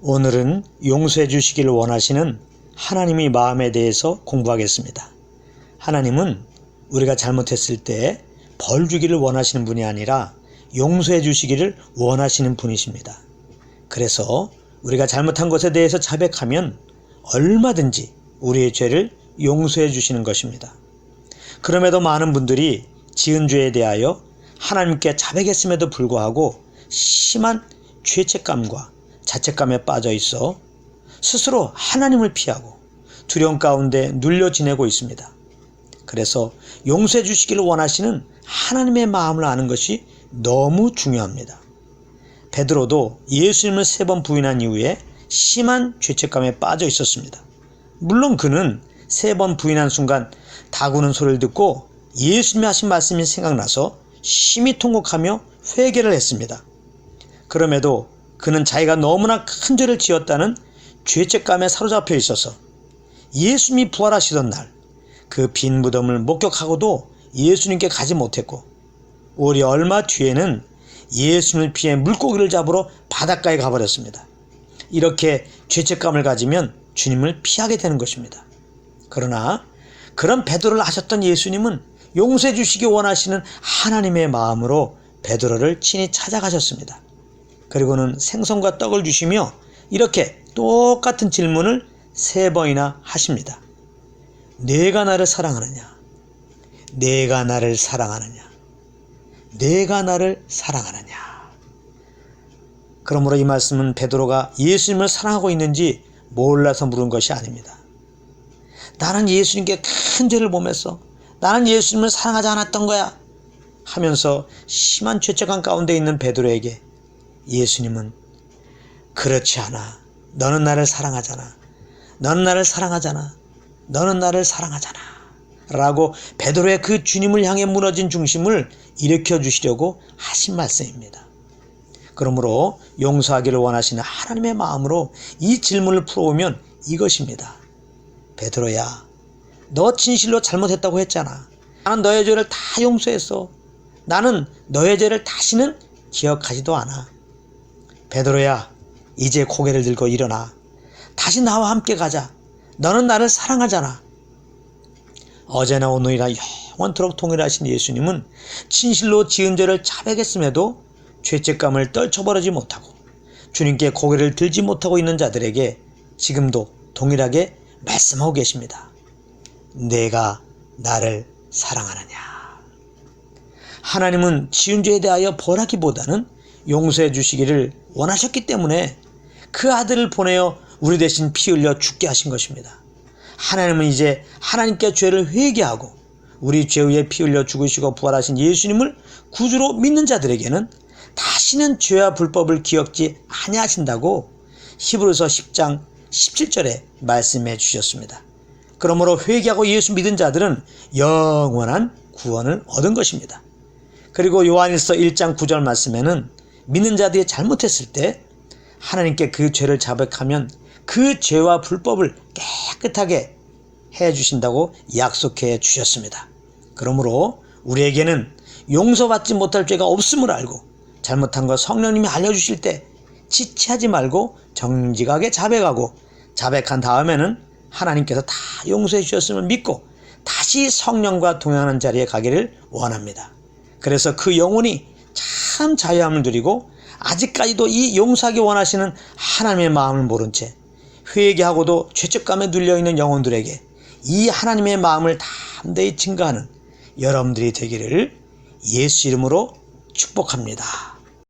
오늘은 용서해 주시기를 원하시는 하나님의 마음에 대해서 공부하겠습니다. 하나님은 우리가 잘못했을 때 벌 주기를 원하시는 분이 아니라 용서해 주시기를 원하시는 분이십니다. 그래서 우리가 잘못한 것에 대해서 자백하면 얼마든지 우리의 죄를 용서해 주시는 것입니다. 그럼에도 많은 분들이 지은 죄에 대하여 하나님께 자백했음에도 불구하고 심한 죄책감과 자책감에 빠져 있어 스스로 하나님을 피하고 두려움 가운데 눌려 지내고 있습니다. 그래서 용서해 주시기를 원하시는 하나님의 마음을 아는 것이 너무 중요합니다. 베드로도 예수님을 3번 부인한 이후에 심한 죄책감에 빠져 있었습니다. 물론 그는 3번 부인한 순간 다구는 소리를 듣고 예수님이 하신 말씀이 생각나서 심히 통곡하며 회개를 했습니다. 그럼에도 그는 자기가 너무나 큰 죄를 지었다는 죄책감에 사로잡혀 있어서 예수님이 부활하시던 날 그 빈 무덤을 목격하고도 예수님께 가지 못했고 오히려 얼마 뒤에는 예수님을 피해 물고기를 잡으러 바닷가에 가버렸습니다. 이렇게 죄책감을 가지면 주님을 피하게 되는 것입니다. 그러나 그런 베드로를 아셨던 예수님은 용서해 주시기 원하시는 하나님의 마음으로 베드로를 친히 찾아가셨습니다. 그리고는 생선과 떡을 주시며 이렇게 똑같은 질문을 3번이나 하십니다. 내가 나를 사랑하느냐? 내가 나를 사랑하느냐? 내가 나를 사랑하느냐? 그러므로 이 말씀은 베드로가 예수님을 사랑하고 있는지 몰라서 물은 것이 아닙니다. 나는 예수님께 큰 죄를 범했어. 나는 예수님을 사랑하지 않았던 거야. 하면서 심한 죄책감 가운데 있는 베드로에게 예수님은 그렇지 않아. 너는 나를 사랑하잖아. 너는 나를 사랑하잖아. 너는 나를 사랑하잖아. 라고 베드로의 그 주님을 향해 무너진 중심을 일으켜 주시려고 하신 말씀입니다. 그러므로 용서하기를 원하시는 하나님의 마음으로 이 질문을 풀어오면 이것입니다. 베드로야, 너 진실로 잘못했다고 했잖아. 나는 너의 죄를 다 용서했어. 나는 너의 죄를 다시는 기억하지도 않아. 베드로야, 이제 고개를 들고 일어나. 다시 나와 함께 가자. 너는 나를 사랑하잖아. 어제나 오늘이나 영원토록 동일하신 예수님은 진실로 지은 죄를 자백했음에도 죄책감을 떨쳐버리지 못하고 주님께 고개를 들지 못하고 있는 자들에게 지금도 동일하게 말씀하고 계십니다. 내가 나를 사랑하느냐? 하나님은 지은 죄에 대하여 벌하기보다는 용서해 주시기를 원하셨기 때문에 그 아들을 보내어 우리 대신 피 흘려 죽게 하신 것입니다. 하나님은 이제 하나님께 죄를 회개하고 우리 죄의 피 흘려 죽으시고 부활하신 예수님을 구주로 믿는 자들에게는 다시는 죄와 불법을 기억지 아니하신다고 히브리서 10장 17절에 말씀해 주셨습니다. 그러므로 회개하고 예수 믿은 자들은 영원한 구원을 얻은 것입니다. 그리고 요한일서 1장 9절 말씀에는 믿는 자들이 잘못했을 때 하나님께 그 죄를 자백하면 그 죄와 불법을 깨끗하게 해주신다고 약속해 주셨습니다. 그러므로 우리에게는 용서받지 못할 죄가 없음을 알고 잘못한 것 성령님이 알려주실 때 지체하지 말고 정직하게 자백하고 자백한 다음에는 하나님께서 다 용서해 주셨음을 믿고 다시 성령과 동행하는 자리에 가기를 원합니다. 그래서 그 영혼이 참 자유함을 누리고 아직까지도 이 용서하기 원하시는 하나님의 마음을 모른 채 회개하고도 죄책감에 눌려있는 영혼들에게 이 하나님의 마음을 담대히 증거하는 여러분들이 되기를 예수 이름으로 축복합니다.